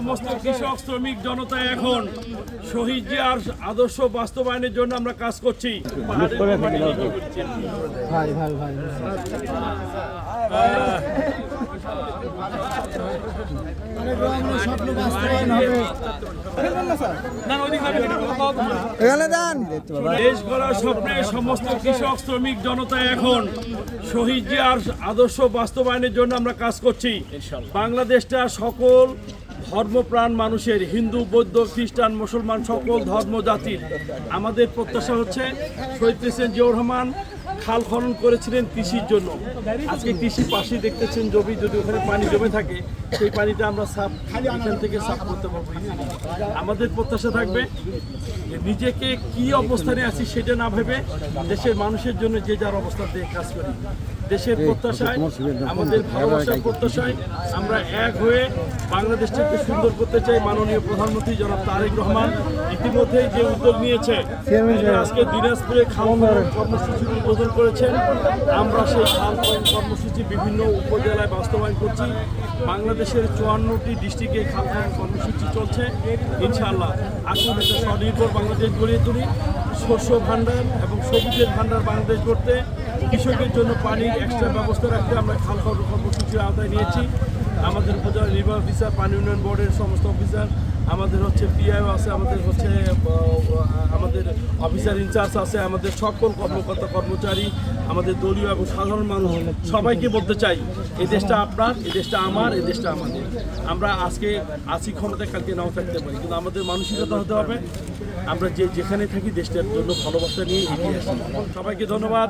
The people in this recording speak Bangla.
সমস্ত কৃষক শ্রমিক জনতা এখন শহীদ জিয়ার আদর্শ বাস্তবায়নের জন্য আমরা কাজ করছি। দেশ গড়ার স্বপ্নে সমস্ত কৃষক শ্রমিক জনতা এখন শহীদ জিয়ার আদর্শ বাস্তবায়নের জন্য আমরা কাজ করছি। বাংলাদেশটা সকল ধর্মপ্রাণ মানুষের, হিন্দু বৌদ্ধ খ্রিস্টান মুসলমান সকল ধর্ম জাতির আমাদের প্রত্যাশা হচ্ছে শহীদ প্রেসিডেন্ট জিয়াউর রহমান খাল খনন করেছিলেন কৃষির জন্য। আজকে কৃষির পাশেই দেখতেছেন জমি, যদি ওখানে পানি জমে থাকে সেই পানিটা আমরা এখান থেকে সাফ করতে পারবো। আমাদের প্রত্যাশা থাকবে যে নিজেকে কি অবস্থানে আছি সেটা না ভেবে দেশের মানুষের জন্য যে যার অবস্থান দিয়ে কাজ করি। দেশের প্রত্যাশায়, আমাদের ভালোবাসার প্রত্যাশায় আমরা এক হয়ে বাংলাদেশটাকে সুন্দর করতে চাই। মাননীয় প্রধানমন্ত্রী জনাব তারেক রহমান ইতিমধ্যেই যে উদ্যোগ নিয়েছে, আজকে দিনাজপুরে খাল খনন কর্মসূচি উদ্বোধন করেছেন। আমরা সেই খাল খনন কর্মসূচি বিভিন্ন উপজেলায় বাস্তবায়ন করছি। বাংলাদেশের 54টি ডিস্ট্রিক্টে খাল খনন কর্মসূচি চলছে। ইনশাআল্লাহ আসুন একটা স্বনির্ভর বাংলাদেশ গড়িয়ে তুলি। শস্য ভাণ্ডার এবং সবুজের ভাণ্ডার বাংলাদেশ গড়তে কৃষকের জন্য পানির এক্সট্রা ব্যবস্থা রাখতে আমরা খাল খনন কর্মসূচির আওতায় নিয়েছি। আমাদের উপজেলা নির্বাহী অফিসার, পানি উন্নয়ন বোর্ডের সমস্ত অফিসার, আমাদের হচ্ছে পিআইও আছে, আমাদের হচ্ছে আমাদের অফিসার ইনচার্জ আছে, আমাদের সকল কর্মকর্তা কর্মচারী, আমাদের দলীয় এবং সাধারণ মানুষ সবাইকে বলতে চাই, এই দেশটা আপনার, এই দেশটা আমার, এই দেশটা আমাদের। আমরা আজকে আছি ক্ষমতায়, কালকে নাও থাকতে পারি, কিন্তু আমাদের মানসিকতা হতে হবে আমরা যেখানে থাকি দেশটার জন্য ভালোবাসা নিয়ে এগিয়ে আসি। সবাইকে ধন্যবাদ।